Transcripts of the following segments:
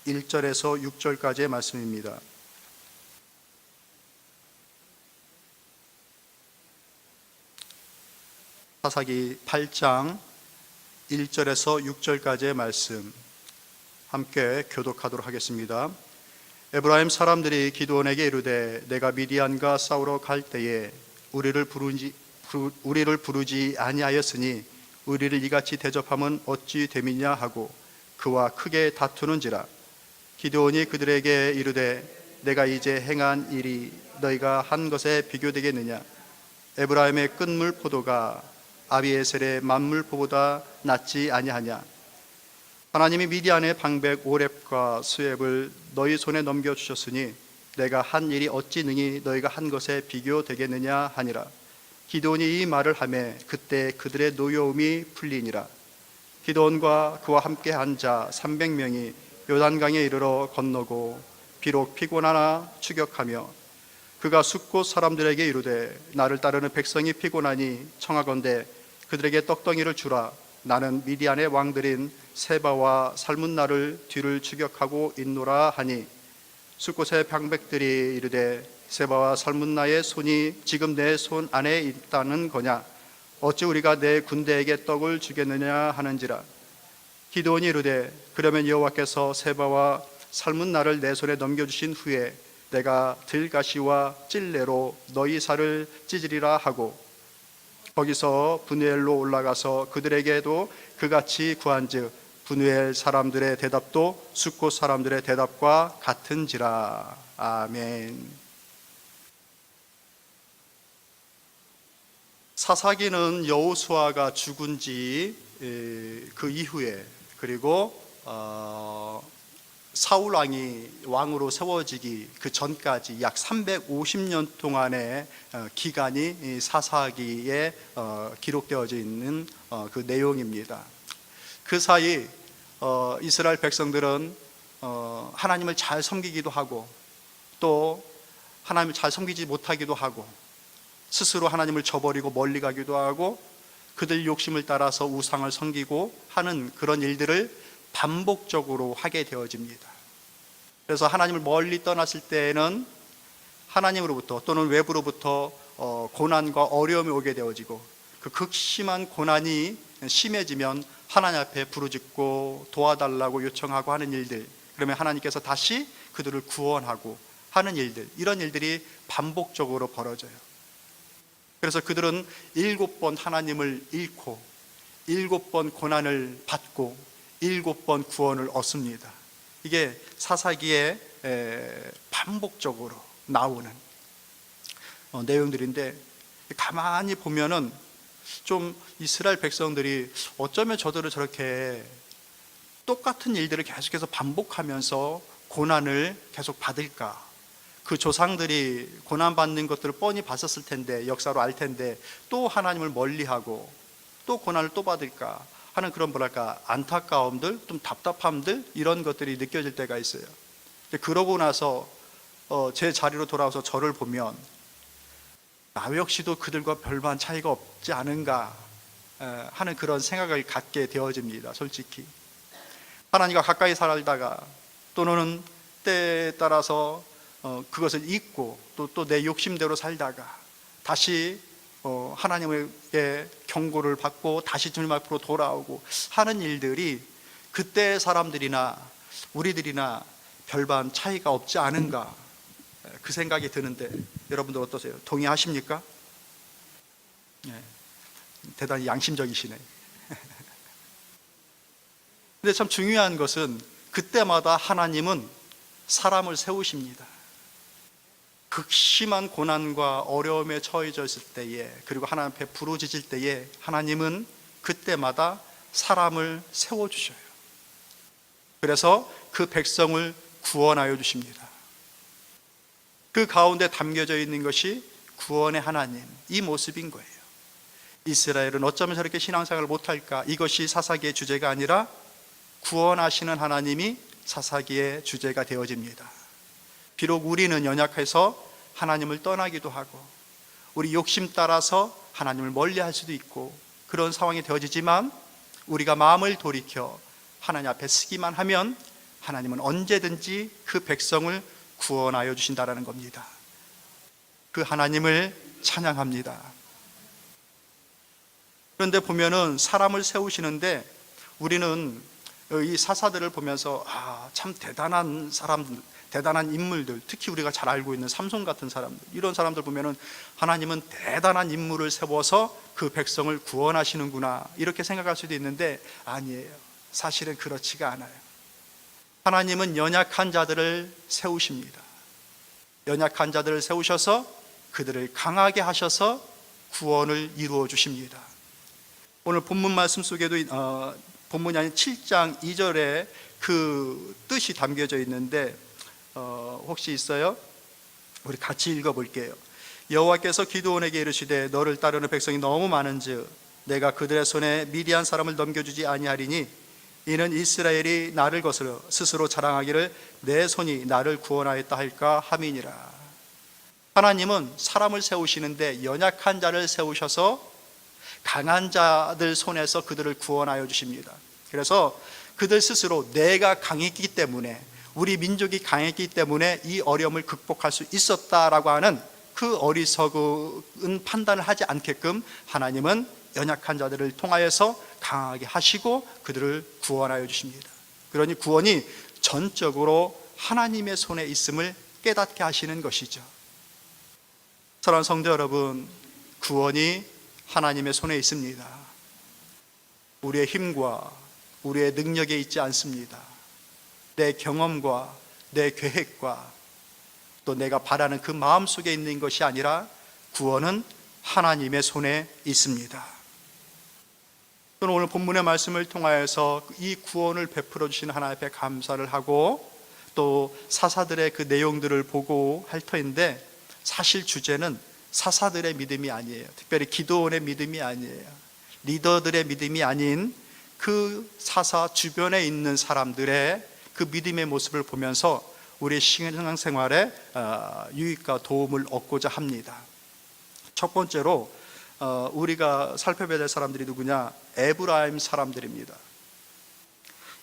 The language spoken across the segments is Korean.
1절에서 6절까지의 말씀입니다. 사사기 8장 1절에서 6절까지의 말씀 함께 교독하도록 하겠습니다. 에브라임 사람들이 기드온에게 이르되 내가 미디안과 싸우러 갈 때에 우리를 부르지 아니하였으니 우리를 이같이 대접함은 어찌 됨이냐 하고 그와 크게 다투는지라. 기드온이 그들에게 이르되 내가 이제 행한 일이 너희가 한 것에 비교되겠느냐. 에브라임의 끝물 포도가 아비에셀의 만물포보다 낫지 아니하냐. 하나님이 미디안의 방백 오렙과 스웹을 너희 손에 넘겨주셨으니 내가 한 일이 어찌 능히 너희가 한 것에 비교되겠느냐 하니라. 기드온이 이 말을 하매 그때 그들의 노여움이 풀리니라. 기드온과 그와 함께 한 자 300명이 요단강에 이르러 건너고 비록 피곤하나 추격하며 그가 숫곳 사람들에게 이르되 나를 따르는 백성이 피곤하니 청하건대 그들에게 떡덩이를 주라. 나는 미디안의 왕들인 세바와 살문나를 뒤를 추격하고 있노라 하니 숫곳의 방백들이 이르되 세바와 살문나의 손이 지금 내 손 안에 있다는 거냐. 어찌 우리가 내 군대에게 떡을 주겠느냐 하는지라. 기드온이 이르되 그러면 여호와께서 세바와 살문나를 내 손에 넘겨주신 후에 내가 들가시와 찔레로 너희 살을 찢으리라 하고 거기서 브누엘로 올라가서 그들에게도 그같이 구한즉 브누엘 사람들의 대답도 숫곳 사람들의 대답과 같은지라. 아멘. 사사기는 여호수아가 죽은 지 그 이후에 그리고 사울 왕이 왕으로 세워지기 그 전까지 약 350년 동안의 기간이 사사기에 기록되어져 있는 그 내용입니다. 그 사이 이스라엘 백성들은 하나님을 잘 섬기기도 하고 또 하나님을 잘 섬기지 못하기도 하고 스스로 하나님을 저버리고 멀리 가기도 하고 그들 욕심을 따라서 우상을 섬기고 하는 그런 일들을 반복적으로 하게 되어집니다. 그래서 하나님을 멀리 떠났을 때에는 하나님으로부터 또는 외부로부터 고난과 어려움이 오게 되어지고 그 극심한 고난이 심해지면 하나님 앞에 부르짖고 도와달라고 요청하고 하는 일들, 그러면 하나님께서 다시 그들을 구원하고 하는 일들, 이런 일들이 반복적으로 벌어져요. 그래서 그들은 7번 하나님을 잃고 7번 고난을 받고 7번 구원을 얻습니다. 이게 사사기에 반복적으로 나오는 내용들인데 가만히 보면은 좀 이스라엘 백성들이 어쩌면 저들을 저렇게 똑같은 일들을 계속해서 반복하면서 고난을 계속 받을까. 그 조상들이 고난받는 것들을 뻔히 봤었을 텐데, 역사로 알 텐데 또 하나님을 멀리하고 또 고난을 또 받을까 하는 그런 뭐랄까 안타까움들, 좀 답답함들, 이런 것들이 느껴질 때가 있어요. 그러고 나서 제 자리로 돌아와서 저를 보면 나 역시도 그들과 별반 차이가 없지 않은가 하는 그런 생각을 갖게 되어집니다. 솔직히 하나님과 가까이 살다가 또는 때에 따라서 그것을 잊고 또 내 욕심대로 살다가 다시 하나님에게 경고를 받고 다시 주님 앞으로 돌아오고 하는 일들이 그때의 사람들이나 우리들이나 별반 차이가 없지 않은가, 그 생각이 드는데 여러분들 어떠세요? 동의하십니까? 네, 대단히 양심적이시네. 근데 참 중요한 것은 그때마다 하나님은 사람을 세우십니다. 극심한 고난과 어려움에 처해져 있을 때에, 그리고 하나님 앞에 부르짖을 때에 하나님은 그때마다 사람을 세워주셔요. 그래서 그 백성을 구원하여 주십니다. 그 가운데 담겨져 있는 것이 구원의 하나님, 이 모습인 거예요. 이스라엘은 어쩌면 저렇게 신앙생활을 못할까? 이것이 사사기의 주제가 아니라 구원하시는 하나님이 사사기의 주제가 되어집니다. 비록 우리는 연약해서 하나님을 떠나기도 하고 우리 욕심 따라서 하나님을 멀리할 수도 있고 그런 상황이 되어지지만 우리가 마음을 돌이켜 하나님 앞에 서기만 하면 하나님은 언제든지 그 백성을 구원하여 주신다라는 겁니다. 그 하나님을 찬양합니다. 그런데 보면은 사람을 세우시는데 우리는 이 사사들을 보면서 참 대단한 사람들, 대단한 인물들, 특히 우리가 잘 알고 있는 삼손 같은 사람들, 이런 사람들 보면은 하나님은 대단한 인물을 세워서 그 백성을 구원하시는구나 이렇게 생각할 수도 있는데 아니에요. 사실은 그렇지가 않아요. 하나님은 연약한 자들을 세우십니다. 연약한 자들을 세우셔서 그들을 강하게 하셔서 구원을 이루어 주십니다. 오늘 본문 말씀 속에도 본문이 아닌 7장 2절에 그 뜻이 담겨져 있는데 혹시 있어요? 우리 같이 읽어볼게요. 여호와께서 기드온에게 이르시되 너를 따르는 백성이 너무 많은즉 내가 그들의 손에 미디안 사람을 넘겨주지 아니하리니 이는 이스라엘이 나를 거스려 스스로 자랑하기를 내 손이 나를 구원하였다 할까 함이니라. 하나님은 사람을 세우시는데 연약한 자를 세우셔서 강한 자들 손에서 그들을 구원하여 주십니다. 그래서 그들 스스로 내가 강했기 때문에, 우리 민족이 강했기 때문에 이 어려움을 극복할 수 있었다라고 하는 그 어리석은 판단을 하지 않게끔 하나님은 연약한 자들을 통하여서 강하게 하시고 그들을 구원하여 주십니다. 그러니 구원이 전적으로 하나님의 손에 있음을 깨닫게 하시는 것이죠. 사랑하는 성도 여러분, 구원이 하나님의 손에 있습니다. 우리의 힘과 우리의 능력에 있지 않습니다. 내 경험과 내 계획과 또 내가 바라는 그 마음 속에 있는 것이 아니라 구원은 하나님의 손에 있습니다. 저는 오늘 본문의 말씀을 통하여서 이 구원을 베풀어 주신 하나님 앞에 감사를 하고 또 사사들의 그 내용들을 보고 할 터인데, 사실 주제는 사사들의 믿음이 아니에요. 특별히 기드온의 믿음이 아니에요. 리더들의 믿음이 아닌 그 사사 주변에 있는 사람들의 그 믿음의 모습을 보면서 우리의 신앙생활에 유익과 도움을 얻고자 합니다. 첫 번째로 우리가 살펴봐야 될 사람들이 누구냐? 에브라임 사람들입니다.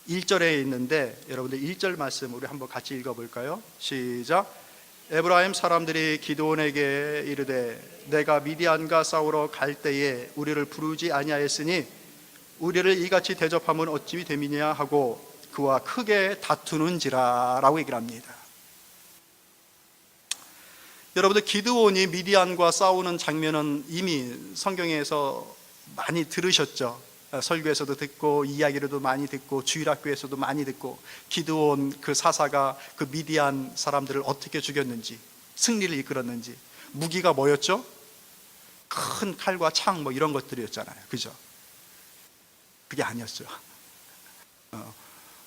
1절에 있는데 여러분들 1절 말씀 우리 한번 같이 읽어볼까요? 시작. 에브라임 사람들이 기드온에게 이르되 내가 미디안과 싸우러 갈 때에 우리를 부르지 아니하였으니 우리를 이같이 대접하면 어찌 됨이냐 하고 그와 크게 다투는지라 라고 얘기를 합니다. 여러분들 기드온이 미디안과 싸우는 장면은 이미 성경에서 많이 들으셨죠. 설교에서도 듣고 이야기로도 많이 듣고 주일학교에서도 많이 듣고, 기드온 그 사사가 그 미디안 사람들을 어떻게 죽였는지, 승리를 이끌었는지. 무기가 뭐였죠? 큰 칼과 창 뭐 이런 것들이었잖아요. 그죠? 그게 아니었죠.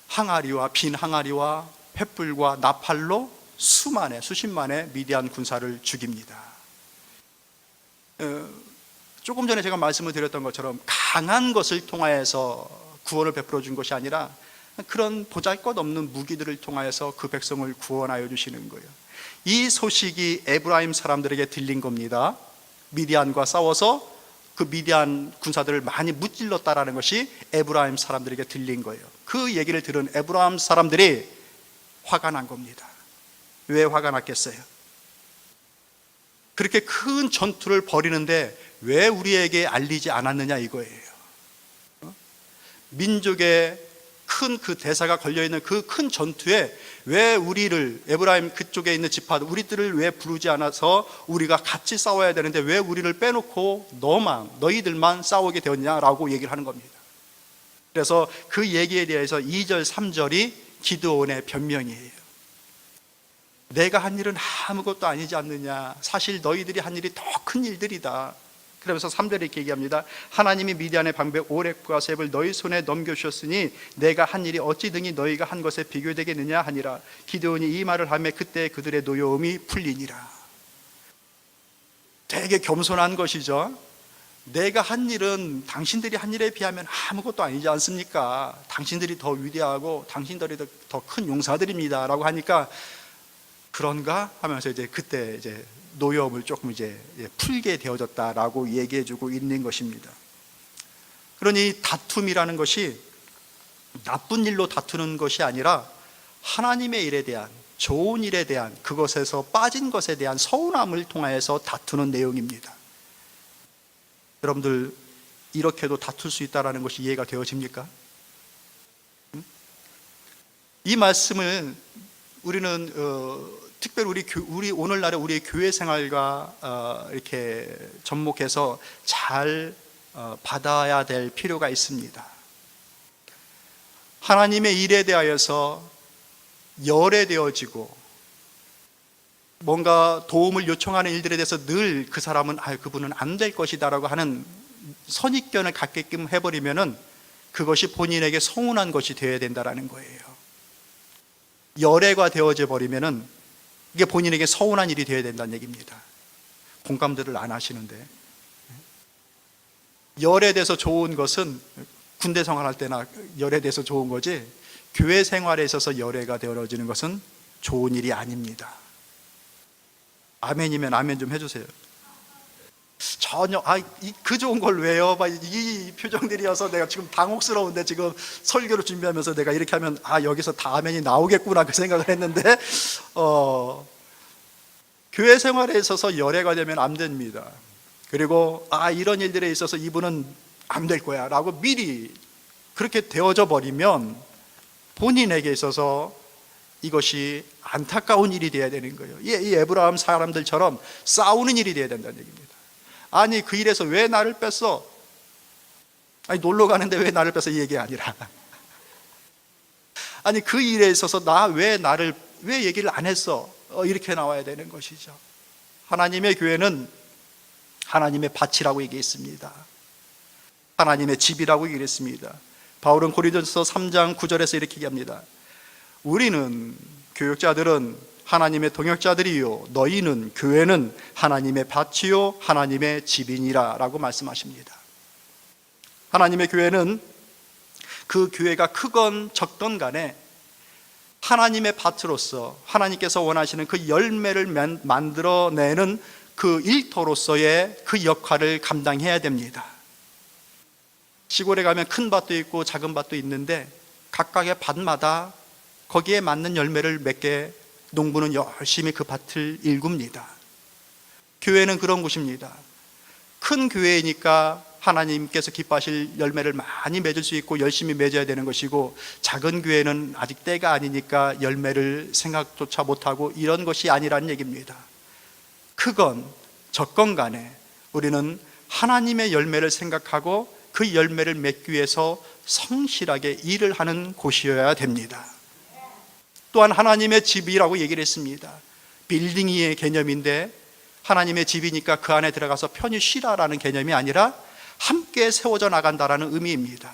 항아리와 빈 항아리와 횃불과 나팔로 수십만의 미디안 군사를 죽입니다. 조금 전에 제가 말씀을 드렸던 것처럼 강한 것을 통하여서 구원을 베풀어 준 것이 아니라 그런 보잘것없는 무기들을 통하여서 그 백성을 구원하여 주시는 거예요. 이 소식이 에브라임 사람들에게 들린 겁니다. 미디안과 싸워서 그 미디안 군사들을 많이 무찔렀다라는 것이 에브라임 사람들에게 들린 거예요. 그 얘기를 들은 에브라임 사람들이 화가 난 겁니다. 왜 화가 났겠어요? 그렇게 큰 전투를 벌이는데 왜 우리에게 알리지 않았느냐 이거예요. 민족의 큰 그 대사가 걸려있는 그 큰 전투에 왜 우리를, 에브라임 그쪽에 있는 지파들, 우리들을 왜 부르지 않아서 우리가 같이 싸워야 되는데 왜 우리를 빼놓고 너희들만 싸우게 되었냐라고 얘기를 하는 겁니다. 그래서 그 얘기에 대해서 2절 3절이 기드온의 변명이에요. 내가 한 일은 아무것도 아니지 않느냐, 사실 너희들이 한 일이 더 큰 일들이다. 그러면서 3절에 이렇게 얘기합니다. 하나님이 미디안의 방백 오렉과 셉을 너희 손에 넘겨주셨으니 내가 한 일이 어찌 등이 너희가 한 것에 비교되겠느냐 하니라. 기드온이 이 말을 하며 그때 그들의 노여움이 풀리니라. 되게 겸손한 것이죠. 내가 한 일은 당신들이 한 일에 비하면 아무것도 아니지 않습니까? 당신들이 더 위대하고 당신들이 더 큰 용사들입니다 라고 하니까 그런가 하면서 이제 그때 이제 노여움을 조금 이제 풀게 되어졌다라고 얘기해주고 있는 것입니다. 그러니 다툼이라는 것이 나쁜 일로 다투는 것이 아니라 하나님의 일에 대한, 좋은 일에 대한, 그것에서 빠진 것에 대한 서운함을 통하여서 다투는 내용입니다. 여러분들 이렇게도 다툴 수 있다는 것이 이해가 되어집니까? 이 말씀을 우리는 특별히 우리 오늘날의 우리의 교회 생활과 이렇게 접목해서 잘 받아야 될 필요가 있습니다. 하나님의 일에 대하여서 열애되어지고 뭔가 도움을 요청하는 일들에 대해서 늘 그 사람은 그분은 안 될 것이다라고 하는 선입견을 갖게끔 해버리면은 그것이 본인에게 서운한 것이 되어야 된다라는 거예요. 열애가 되어져 버리면은 이게 본인에게 서운한 일이 되어야 된다는 얘기입니다. 공감들을 안 하시는데, 열애돼서 좋은 것은 군대 생활할 때나 열애돼서 좋은 거지, 교회 생활에 있어서 열애가 되어지는 것은 좋은 일이 아닙니다. 아멘이면 아멘 좀 해주세요. 전혀 그 좋은 걸 왜요? 이 표정들이어서 내가 지금 당혹스러운데, 지금 설교를 준비하면서 내가 이렇게 하면 여기서 다 아멘이 나오겠구나 그 생각을 했는데, 교회 생활에 있어서 열애가 되면 안 됩니다. 그리고 이런 일들에 있어서 이분은 안 될 거야 라고 미리 그렇게 되어져 버리면 본인에게 있어서 이것이 안타까운 일이 되어야 되는 거예요. 이 에브라임 사람들처럼 싸우는 일이 되어야 된다는 얘기입니다. 아니 그 일에서 왜 나를 뺐어? 놀러 가는데 왜 나를 뺐어? 이 얘기 아니라 아니 그 일에 있어서 왜 얘기를 안 했어? 이렇게 나와야 되는 것이죠. 하나님의 교회는 하나님의 밭이라고 얘기했습니다. 하나님의 집이라고 얘기했습니다. 바울은 고린도전서 3장 9절에서 이렇게 얘기합니다. 우리는 교역자들은 하나님의 동역자들이요 너희는 교회는 하나님의 밭이요 하나님의 집이니라 라고 말씀하십니다. 하나님의 교회는 그 교회가 크건 적던 간에 하나님의 밭으로서 하나님께서 원하시는 그 열매를 만들어내는 그 일터로서의 그 역할을 감당해야 됩니다. 시골에 가면 큰 밭도 있고 작은 밭도 있는데 각각의 밭마다 거기에 맞는 열매를 맺게 농부는 열심히 그 밭을 일굽니다. 교회는 그런 곳입니다. 큰 교회이니까 하나님께서 기뻐하실 열매를 많이 맺을 수 있고 열심히 맺어야 되는 것이고, 작은 교회는 아직 때가 아니니까 열매를 생각조차 못하고 이런 것이 아니라는 얘기입니다. 크건 적건 간에 우리는 하나님의 열매를 생각하고 그 열매를 맺기 위해서 성실하게 일을 하는 곳이어야 됩니다. 또한 하나님의 집이라고 얘기를 했습니다. 빌딩의 개념인데 하나님의 집이니까 그 안에 들어가서 편히 쉬라라는 개념이 아니라 함께 세워져 나간다라는 의미입니다.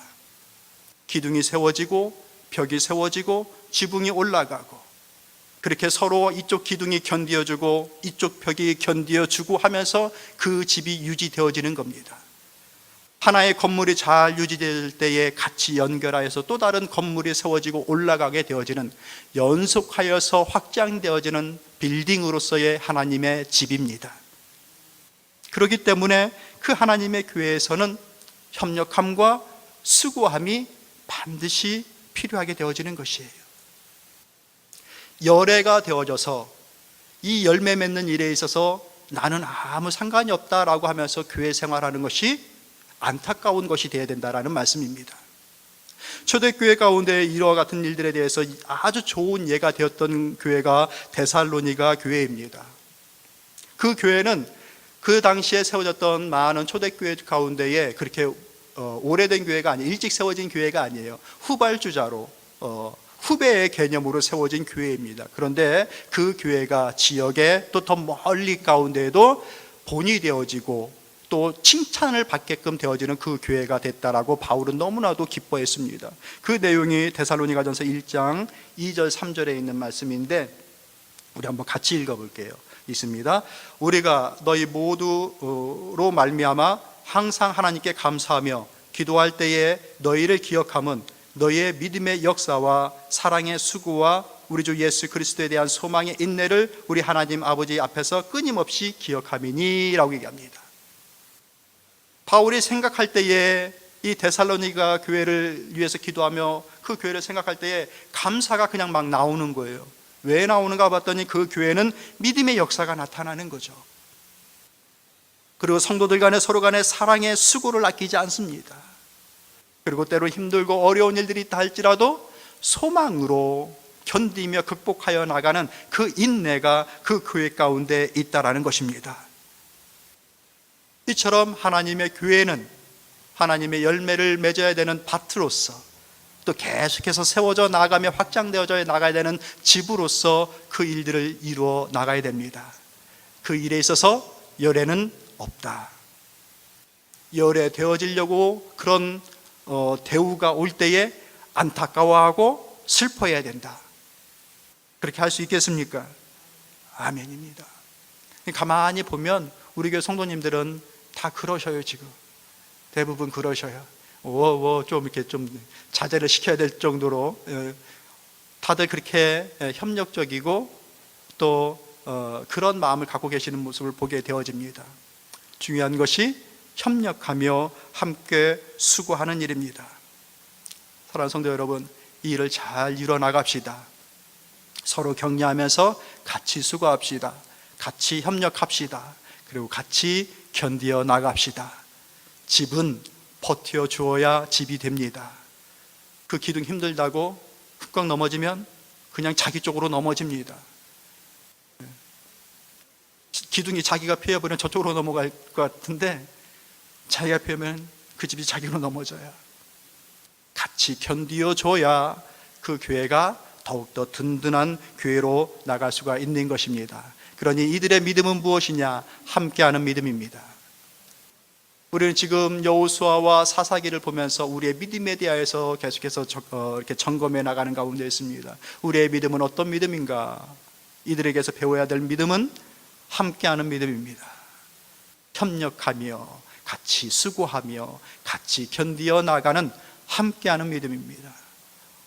기둥이 세워지고 벽이 세워지고 지붕이 올라가고 그렇게 서로 이쪽 기둥이 견디어주고 이쪽 벽이 견디어주고 하면서 그 집이 유지되어지는 겁니다. 하나의 건물이 잘 유지될 때에 같이 연결하여서 또 다른 건물이 세워지고 올라가게 되어지는, 연속하여서 확장되어지는 빌딩으로서의 하나님의 집입니다. 그렇기 때문에 그 하나님의 교회에서는 협력함과 수고함이 반드시 필요하게 되어지는 것이에요. 열애가 되어져서 이 열매 맺는 일에 있어서 나는 아무 상관이 없다라고 하면서 교회 생활하는 것이 안타까운 것이 되어야 된다라는 말씀입니다. 초대교회 가운데 이와 같은 일들에 대해서 아주 좋은 예가 되었던 교회가 데살로니가 교회입니다. 그 교회는 그 당시에 세워졌던 많은 초대교회 가운데에 그렇게 오래된 교회가 아니에요. 일찍 세워진 교회가 아니에요. 후발주자로 후배의 개념으로 세워진 교회입니다. 그런데 그 교회가 지역에 또 더 멀리 가운데에도 본이 되어지고 또 칭찬을 받게끔 되어지는 그 교회가 됐다라고 바울은 너무나도 기뻐했습니다. 그 내용이 데살로니가전서 1장 2절 3절에 있는 말씀인데 우리 한번 같이 읽어볼게요. 있습니다. 우리가 너희 모두로 말미암아 항상 하나님께 감사하며 기도할 때에 너희를 기억함은 너희의 믿음의 역사와 사랑의 수고와 우리 주 예수 그리스도에 대한 소망의 인내를 우리 하나님 아버지 앞에서 끊임없이 기억함이니 라고 얘기합니다. 바울이 생각할 때에 이 데살로니가 교회를 위해서 기도하며 그 교회를 생각할 때에 감사가 그냥 막 나오는 거예요. 왜 나오는가 봤더니 그 교회는 믿음의 역사가 나타나는 거죠. 그리고 성도들 간에 서로 간에 사랑의 수고를 아끼지 않습니다. 그리고 때로 힘들고 어려운 일들이 있다 할지라도 소망으로 견디며 극복하여 나가는 그 인내가 그 교회 가운데 있다라는 것입니다. 이처럼 하나님의 교회는 하나님의 열매를 맺어야 되는 밭으로서, 또 계속해서 세워져 나가며 확장되어져 나가야 되는 집으로서 그 일들을 이루어 나가야 됩니다. 그 일에 있어서 열애는 없다. 열애되어지려고 그런 대우가 올 때에 안타까워하고 슬퍼해야 된다. 그렇게 할 수 있겠습니까? 아멘입니다. 가만히 보면 우리 교회 성도님들은 다 그러셔요. 지금 대부분 그러셔요. 좀 이렇게 좀 자제를 시켜야 될 정도로 다들 그렇게 협력적이고 또 그런 마음을 갖고 계시는 모습을 보게 되어집니다. 중요한 것이 협력하며 함께 수고하는 일입니다. 사랑하는 성도 여러분, 이 일을 잘 이뤄나갑시다. 서로 격려하면서 같이 수고합시다. 같이 협력합시다. 그리고 같이 견디어 나갑시다. 집은 버텨 주어야 집이 됩니다. 그 기둥 힘들다고 훅 넘어지면 그냥 자기 쪽으로 넘어집니다. 기둥이 자기가 피해버리면 저쪽으로 넘어갈 것 같은데 자기가 피하면 그 집이 자기로 넘어져요. 같이 견디어 줘야 그 교회가 더욱더 든든한 교회로 나갈 수가 있는 것입니다. 그러니 이들의 믿음은 무엇이냐? 함께하는 믿음입니다. 우리는 지금 여호수아와 사사기를 보면서 우리의 믿음에 대하여서 계속해서 이렇게 점검해 나가는 가운데 있습니다. 우리의 믿음은 어떤 믿음인가? 이들에게서 배워야 될 믿음은 함께하는 믿음입니다. 협력하며 같이 수고하며 같이 견디어 나가는 함께하는 믿음입니다.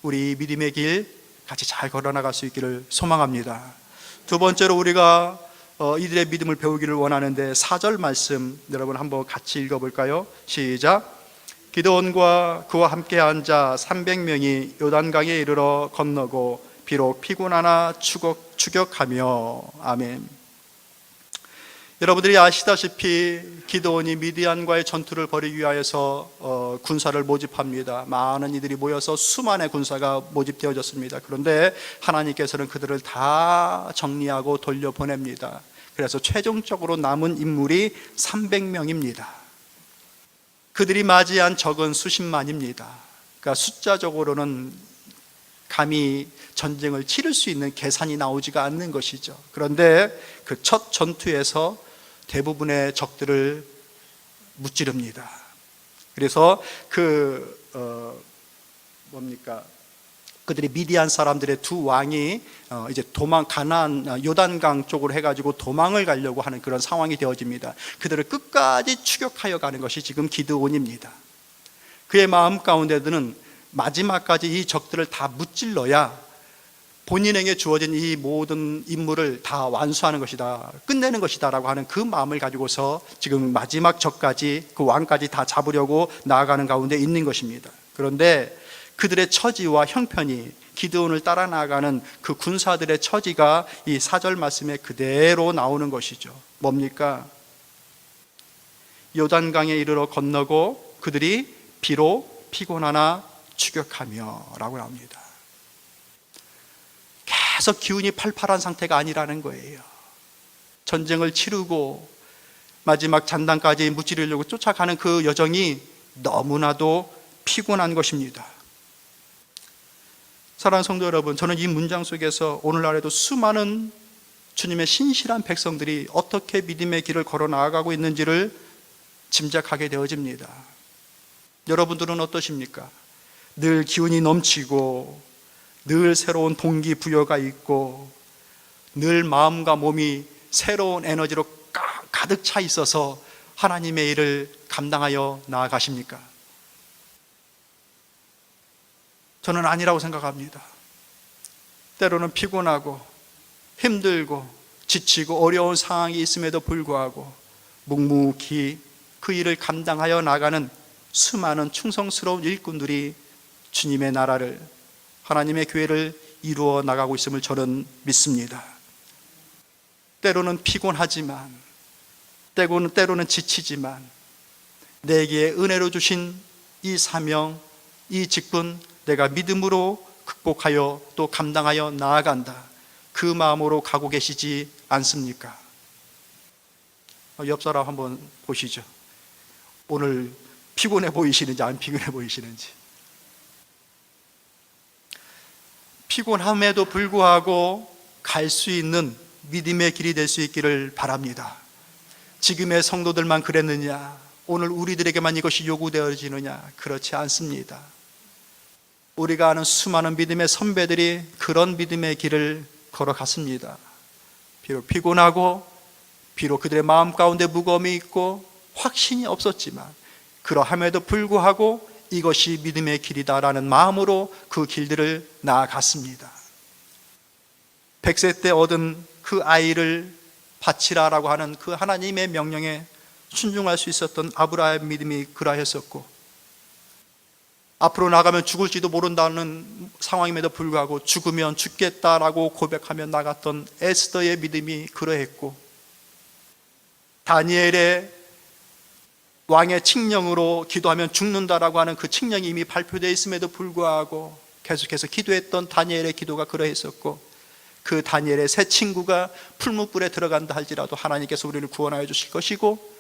우리 믿음의 길 같이 잘 걸어나갈 수 있기를 소망합니다. 두 번째로 우리가 이들의 믿음을 배우기를 원하는데 4절 말씀 여러분 한번 같이 읽어볼까요? 시작. 기드온과 그와 함께 앉아 300명이 요단강에 이르러 건너고 비록 피곤하나 추격하며. 아멘. 여러분들이 아시다시피 기드온이 미디안과의 전투를 벌이기 위하여서 군사를 모집합니다. 많은 이들이 모여서 수만의 군사가 모집되어졌습니다. 그런데 하나님께서는 그들을 다 정리하고 돌려보냅니다. 그래서 최종적으로 남은 인물이 300명입니다. 그들이 맞이한 적은 수십만입니다. 그러니까 숫자적으로는 감히 전쟁을 치를 수 있는 계산이 나오지가 않는 것이죠. 그런데 그 첫 전투에서 대부분의 적들을 무찌릅니다. 그래서 그들이 미디안 사람들의 두 왕이 이제 가나안 요단강 쪽으로 해가지고 도망을 가려고 하는 그런 상황이 되어집니다. 그들을 끝까지 추격하여 가는 것이 지금 기드온입니다. 그의 마음 가운데는 마지막까지 이 적들을 다 무찔러야 본인에게 주어진 이 모든 임무를 다 완수하는 것이다, 끝내는 것이다 라고 하는 그 마음을 가지고서 지금 마지막 적까지, 그 왕까지 다 잡으려고 나아가는 가운데 있는 것입니다. 그런데 그들의 처지와 형편이, 기드온을 따라 나아가는 그 군사들의 처지가 이 4절 말씀에 그대로 나오는 것이죠. 뭡니까? 요단강에 이르러 건너고 그들이 비록 피곤하나 추격하며 라고 나옵니다. 계속 기운이 팔팔한 상태가 아니라는 거예요. 전쟁을 치르고 마지막 잔당까지 무찌르려고 쫓아가는 그 여정이 너무나도 피곤한 것입니다. 사랑하는 성도 여러분, 저는 이 문장 속에서 오늘날에도 수많은 주님의 신실한 백성들이 어떻게 믿음의 길을 걸어 나아가고 있는지를 짐작하게 되어집니다. 여러분들은 어떠십니까? 늘 기운이 넘치고 늘 새로운 동기부여가 있고 늘 마음과 몸이 새로운 에너지로 가득 차 있어서 하나님의 일을 감당하여 나아가십니까? 저는 아니라고 생각합니다. 때로는 피곤하고 힘들고 지치고 어려운 상황이 있음에도 불구하고 묵묵히 그 일을 감당하여 나가는 수많은 충성스러운 일꾼들이 주님의 나라를, 하나님의 교회를 이루어 나가고 있음을 저는 믿습니다. 때로는 피곤하지만, 때로는 지치지만, 내게 은혜로 주신 이 사명, 이 직분, 내가 믿음으로 극복하여 또 감당하여 나아간다, 그 마음으로 가고 계시지 않습니까? 옆 사람 한번 보시죠. 오늘 피곤해 보이시는지 안 피곤해 보이시는지. 피곤함에도 불구하고 갈 수 있는 믿음의 길이 될 수 있기를 바랍니다. 지금의 성도들만 그랬느냐? 오늘 우리들에게만 이것이 요구되어지느냐? 그렇지 않습니다. 우리가 아는 수많은 믿음의 선배들이 그런 믿음의 길을 걸어갔습니다. 비록 피곤하고, 비록 그들의 마음 가운데 무거움이 있고 확신이 없었지만, 그러함에도 불구하고 이것이 믿음의 길이다라는 마음으로 그 길들을 나아갔습니다. 100세 때 얻은 그 아이를 바치라라고 하는 그 하나님의 명령에 순종할 수 있었던 아브라함의 믿음이 그러했었고, 앞으로 나가면 죽을지도 모른다는 상황임에도 불구하고 죽으면 죽겠다라고 고백하며 나갔던 에스더의 믿음이 그러했고, 다니엘의 왕의 칙령으로 기도하면 죽는다라고 하는 그 칙령이 이미 발표되어 있음에도 불구하고 계속해서 기도했던 다니엘의 기도가 그러했었고, 그 다니엘의 새 친구가 풀무불에 들어간다 할지라도 하나님께서 우리를 구원하여 주실 것이고,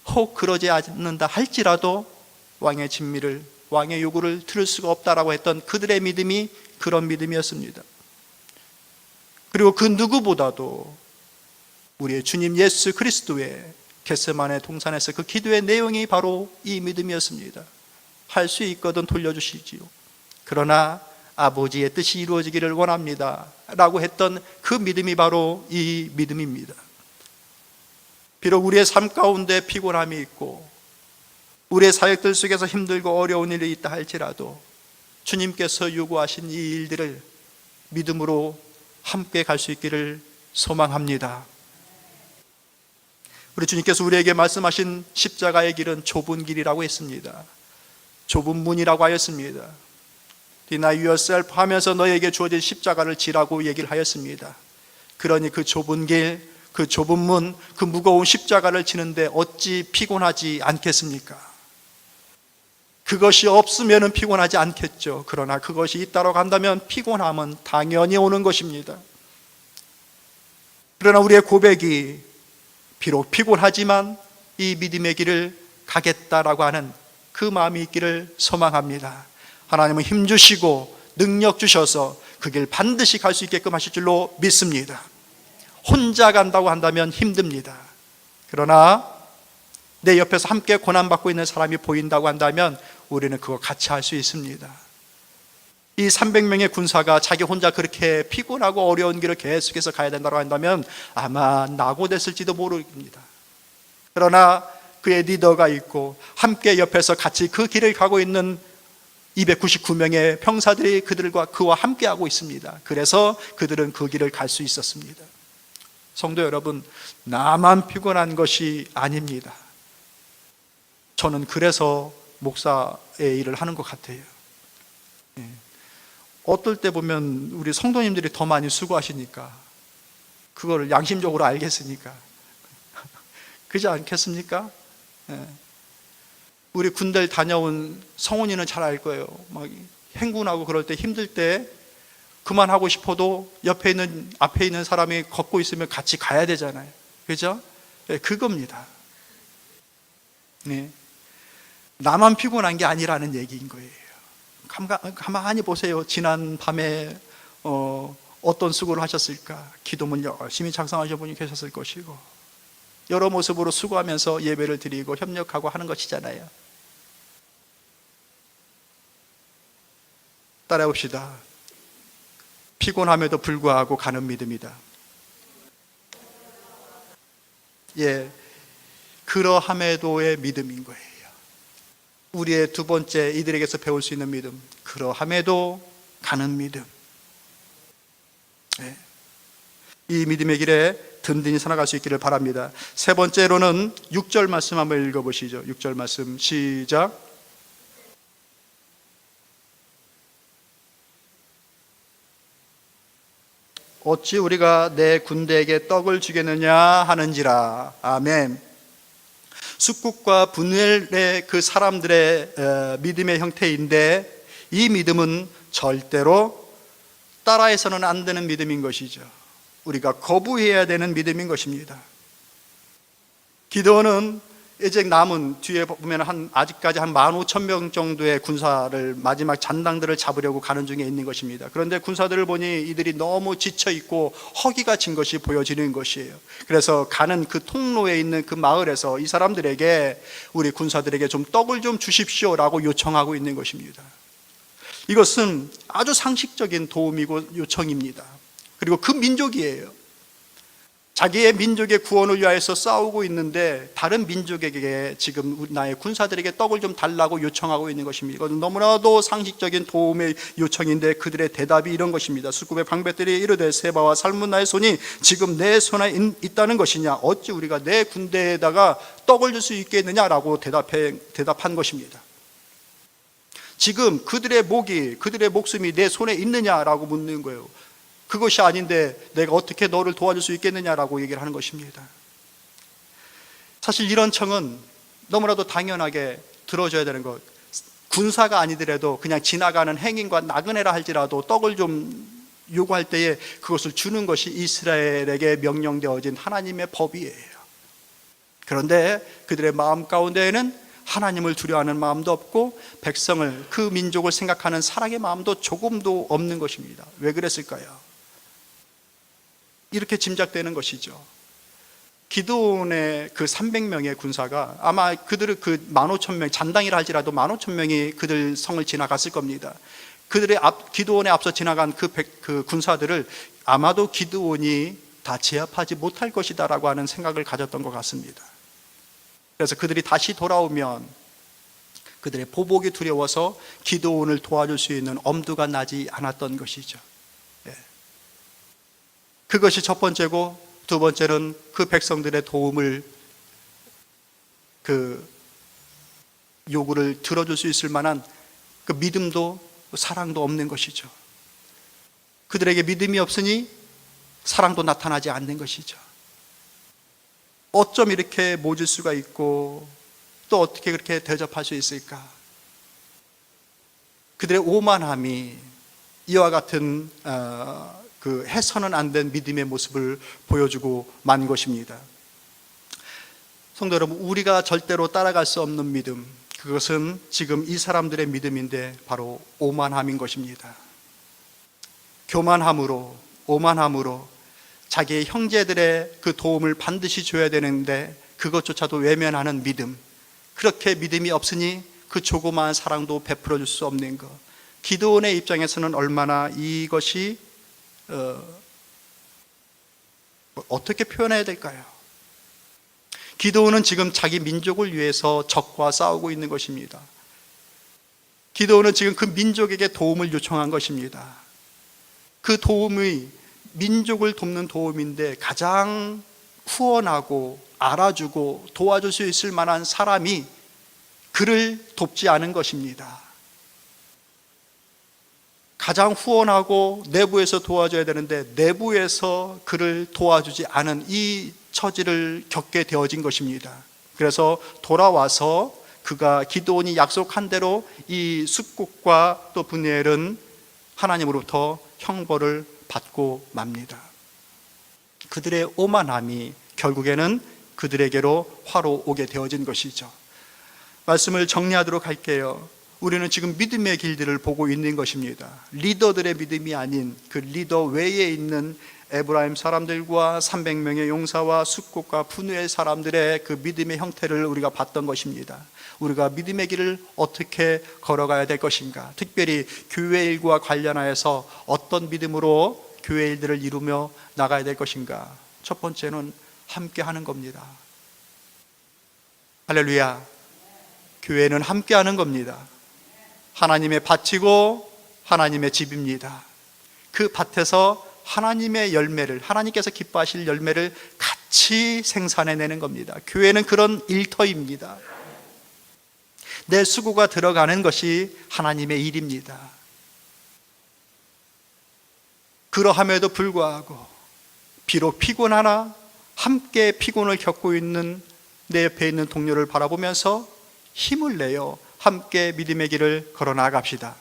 혹 그러지 않는다 할지라도 왕의 진미를, 왕의 요구를 들을 수가 없다라고 했던 그들의 믿음이 그런 믿음이었습니다. 그리고 그 누구보다도 우리의 주님 예수 그리스도의 겟세마네 동산에서 그 기도의 내용이 바로 이 믿음이었습니다. 할 수 있거든 돌려주시지요. 그러나 아버지의 뜻이 이루어지기를 원합니다 라고 했던 그 믿음이 바로 이 믿음입니다. 비록 우리의 삶 가운데 피곤함이 있고 우리의 사역들 속에서 힘들고 어려운 일이 있다 할지라도 주님께서 요구하신 이 일들을 믿음으로 함께 갈 수 있기를 소망합니다. 우리 주님께서 우리에게 말씀하신 십자가의 길은 좁은 길이라고 했습니다. 좁은 문이라고 하였습니다. Deny yourself 하면서 너에게 주어진 십자가를 지라고 얘기를 하였습니다. 그러니 그 좁은 길, 그 좁은 문, 그 무거운 십자가를 지는데 어찌 피곤하지 않겠습니까? 그것이 없으면 피곤하지 않겠죠. 그러나 그것이 있다고 한다면 피곤함은 당연히 오는 것입니다. 그러나 우리의 고백이 비록 피곤하지만 이 믿음의 길을 가겠다라고 하는 그 마음이 있기를 소망합니다. 하나님은 힘 주시고 능력 주셔서 그 길 반드시 갈 수 있게끔 하실 줄로 믿습니다. 혼자 간다고 한다면 힘듭니다. 그러나 내 옆에서 함께 고난받고 있는 사람이 보인다고 한다면 우리는 그거 같이 할 수 있습니다. 이 300명의 군사가 자기 혼자 그렇게 피곤하고 어려운 길을 계속해서 가야 된다고 한다면 아마 낙오됐을지도 모릅니다. 그러나 그의 리더가 있고 함께 옆에서 같이 그 길을 가고 있는 299명의 병사들이 그와 함께하고 있습니다. 그래서 그들은 그 길을 갈 수 있었습니다. 성도 여러분, 나만 피곤한 것이 아닙니다. 저는 그래서 목사의 일을 하는 것 같아요. 어떨 때 보면 우리 성도님들이 더 많이 수고하시니까 그거를 양심적으로 알겠으니까 그렇지 않겠습니까? 우리 군대를 다녀온 성훈이는 잘 알 거예요. 막 행군하고 그럴 때 힘들 때 그만하고 싶어도 앞에 있는 사람이 걷고 있으면 같이 가야 되잖아요. 그죠? 그겁니다. 네. 나만 피곤한 게 아니라는 얘기인 거예요. 가만히 보세요. 지난 밤에 어떤 수고를 하셨을까? 기도문 열심히 작성하신 분이 계셨을 것이고 여러 모습으로 수고하면서 예배를 드리고 협력하고 하는 것이잖아요. 따라해 봅시다. 피곤함에도 불구하고 가는 믿음이다. 그러함에도의 믿음인 거예요. 우리의 두 번째 이들에게서 배울 수 있는 믿음, 그러함에도 가는 믿음. 이 믿음의 길에 든든히 살아갈 수 있기를 바랍니다. 세 번째로는 6절 말씀 한번 읽어보시죠. 6절 말씀 시작. 어찌 우리가 내 군대에게 떡을 주겠느냐 하는지라. 아멘. 숙국과 분엘의 그 사람들의 믿음의 형태인데, 이 믿음은 절대로 따라해서는 안 되는 믿음인 것이죠. 우리가 거부해야 되는 믿음인 것입니다. 기드온은 이제 남은 뒤에 보면 아직까지 한 15,000명 정도의 군사를, 마지막 잔당들을 잡으려고 가는 중에 있는 것입니다. 그런데 군사들을 보니 이들이 너무 지쳐 있고 허기가 진 것이 보여지는 것이에요. 그래서 가는 그 통로에 있는 그 마을에서 이 사람들에게, 우리 군사들에게 좀 떡을 좀 주십시오라고 요청하고 있는 것입니다. 이것은 아주 상식적인 도움이고 요청입니다. 그리고 그 민족이에요. 자기의 민족의 구원을 위하여서 싸우고 있는데 다른 민족에게 지금 나의 군사들에게 떡을 좀 달라고 요청하고 있는 것입니다. 이것은 너무나도 상식적인 도움의 요청인데, 그들의 대답이 이런 것입니다. 수굽의 방백들이 이르되 세바와 살문나의 손이 지금 내 손에 있다는 것이냐, 어찌 우리가 내 군대에다가 떡을 줄 수 있겠느냐라고 대답한 것입니다. 지금 그들의 목숨이 내 손에 있느냐라고 묻는 거예요. 그것이 아닌데 내가 어떻게 너를 도와줄 수 있겠느냐라고 얘기를 하는 것입니다. 사실 이런 청은 너무나도 당연하게 들어줘야 되는 것. 군사가 아니더라도 그냥 지나가는 행인과 나그네라 할지라도 떡을 좀 요구할 때에 그것을 주는 것이 이스라엘에게 명령되어진 하나님의 법이에요. 그런데 그들의 마음 가운데에는 하나님을 두려워하는 마음도 없고, 백성을, 그 민족을 생각하는 사랑의 마음도 조금도 없는 것입니다. 왜 그랬을까요? 이렇게 짐작되는 것이죠. 기드온의 그 300명의 군사가 아마 그들을 그 15,000명, 잔당이라 할지라도 15,000명이 그들 성을 지나갔을 겁니다. 기드온에 앞서 지나간 그 군사들을 아마도 기드온이 다 제압하지 못할 것이다라고 하는 생각을 가졌던 것 같습니다. 그래서 그들이 다시 돌아오면 그들의 보복이 두려워서 기드온을 도와줄 수 있는 엄두가 나지 않았던 것이죠. 그것이 첫 번째고, 두 번째는 그 백성들의 도움을, 그 요구를 들어줄 수 있을 만한 그 믿음도 사랑도 없는 것이죠. 그들에게 믿음이 없으니 사랑도 나타나지 않는 것이죠. 어쩜 이렇게 모질 수가 있고 또 어떻게 그렇게 대접할 수 있을까? 그들의 오만함이 이와 같은 그 해서는 안 된 믿음의 모습을 보여주고 만 것입니다. 성도 여러분, 우리가 절대로 따라갈 수 없는 믿음, 그것은 지금 이 사람들의 믿음인데 바로 오만함인 것입니다. 교만함으로, 오만함으로 자기의 형제들의 그 도움을 반드시 줘야 되는데 그것조차도 외면하는 믿음, 그렇게 믿음이 없으니 그 조그마한 사랑도 베풀어 줄 수 없는 것. 기드온의 입장에서는 얼마나 이것이 어떻게 표현해야 될까요? 기드온은 지금 자기 민족을 위해서 적과 싸우고 있는 것입니다. 기드온은 지금 그 민족에게 도움을 요청한 것입니다. 그 도움이 민족을 돕는 도움인데 가장 후원하고 알아주고 도와줄 수 있을 만한 사람이 그를 돕지 않은 것입니다. 가장 후원하고 내부에서 도와줘야 되는데 내부에서 그를 도와주지 않은 이 처지를 겪게 되어진 것입니다. 그래서 돌아와서 그가 기드온이 약속한 대로 이 숫국과 또 분엘은 하나님으로부터 형벌을 받고 맙니다. 그들의 오만함이 결국에는 그들에게로 화로 오게 되어진 것이죠. 말씀을 정리하도록 할게요. 우리는 지금 믿음의 길들을 보고 있는 것입니다. 리더들의 믿음이 아닌 그 리더 외에 있는 에브라임 사람들과 300명의 용사와 숫국과 분우엘 사람들의 그 믿음의 형태를 우리가 봤던 것입니다. 우리가 믿음의 길을 어떻게 걸어가야 될 것인가, 특별히 교회 일과 관련하여서 어떤 믿음으로 교회 일들을 이루며 나가야 될 것인가. 첫 번째는 함께 하는 겁니다. 할렐루야. 교회는 함께 하는 겁니다. 하나님의 밭이고 하나님의 집입니다. 그 밭에서 하나님의 열매를, 하나님께서 기뻐하실 열매를 같이 생산해내는 겁니다. 교회는 그런 일터입니다. 내 수고가 들어가는 것이 하나님의 일입니다. 그러함에도 불구하고 비록 피곤하나 함께 피곤을 겪고 있는 내 옆에 있는 동료를 바라보면서 힘을 내어 함께 믿음의 길을 걸어 나갑시다.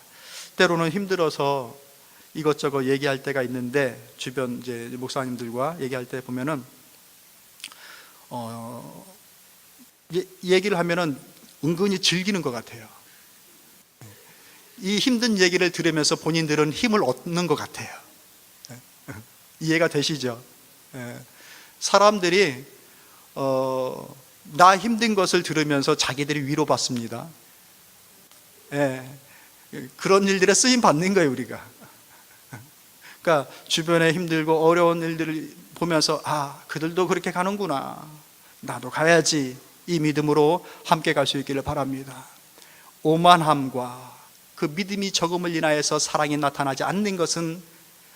때로는 힘들어서 이것저것 얘기할 때가 있는데, 주변 이제 목사님들과 얘기할 때 보면은 얘기를 하면은 은근히 즐기는 것 같아요. 이 힘든 얘기를 들으면서 본인들은 힘을 얻는 것 같아요. 이해가 되시죠? 사람들이 나 힘든 것을 들으면서 자기들이 위로받습니다. 그런 일들에 쓰임 받는 거예요, 우리가. 그러니까 주변에 힘들고 어려운 일들을 보면서 그들도 그렇게 가는구나, 나도 가야지, 이 믿음으로 함께 갈 수 있기를 바랍니다. 오만함과 그 믿음이 적음을 인하여서 사랑이 나타나지 않는 것은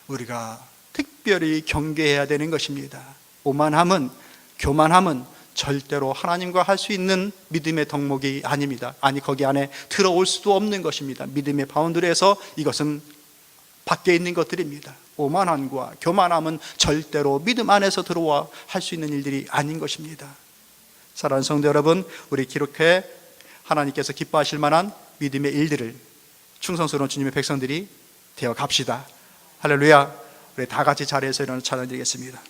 우리가 특별히 경계해야 되는 것입니다. 오만함은, 교만함은 절대로 하나님과 할 수 있는 믿음의 덕목이 아닙니다. 아니, 거기 안에 들어올 수도 없는 것입니다. 믿음의 바운드리에서 이것은 밖에 있는 것들입니다. 오만함과 교만함은 절대로 믿음 안에서 들어와 할 수 있는 일들이 아닌 것입니다. 사랑하는 성도 여러분, 우리 기록해 하나님께서 기뻐하실 만한 믿음의 일들을 충성스러운 주님의 백성들이 되어 갑시다. 할렐루야. 우리 다 같이 자리에서 일어나 찬양드리겠습니다.